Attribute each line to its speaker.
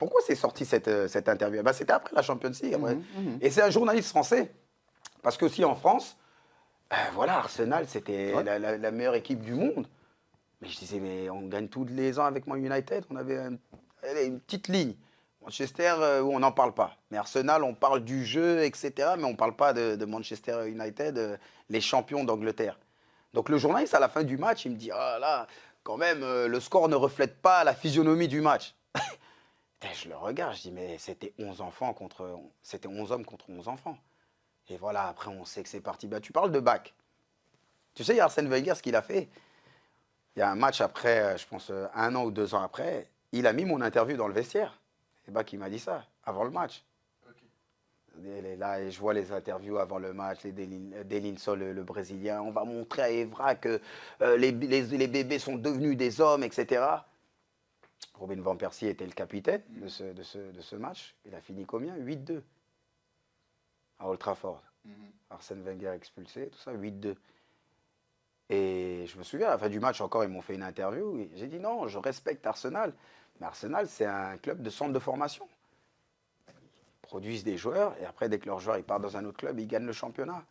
Speaker 1: Pourquoi c'est sorti cette interview? Ben, c'était après la Champions League. Après.
Speaker 2: Mhm.
Speaker 1: Et c'est un journaliste français. Parce qu'aussi en France, voilà, Arsenal, c'était
Speaker 2: Ouais.
Speaker 1: la meilleure équipe du monde. Mais je disais, mais on gagne tous les ans avec Man United. On avait une petite ligne. Manchester, où on n'en parle pas. Mais Arsenal, on parle du jeu, etc. Mais on ne parle pas de Manchester United, les champions d'Angleterre. Donc le journaliste, à la fin du match, il me dit, ah là, quand même, le score ne reflète pas la physionomie du match. Putain, je le regarde, je dis, mais c'était 11 enfants c'était 11 hommes contre 11 enfants. Et voilà, après, on sait que c'est parti. Ben, tu parles de bac. Tu sais, Arsène Wenger, ce qu'il a fait, il y a un match après, je pense 1 an ou 2 ans après, il a mis mon interview dans le vestiaire. C'est Bach qui m'a dit ça, avant le match. Et là, et je vois les interviews avant le match, les Delinson, le Brésilien. On va montrer à Evra que les bébés sont devenus des hommes, etc. Robin Van Persie était le capitaine de ce match. Il a fini combien? 8-2 à Old Trafford. Arsène Wenger expulsé, tout ça, 8-2. Et je me souviens, à la fin du match encore, ils m'ont fait une interview. Et j'ai dit non, je respecte Arsenal. Mais Arsenal, c'est un club de centre de formation. Ils produisent des joueurs et après, dès que leurs joueurs ils partent dans un autre club, ils gagnent le championnat.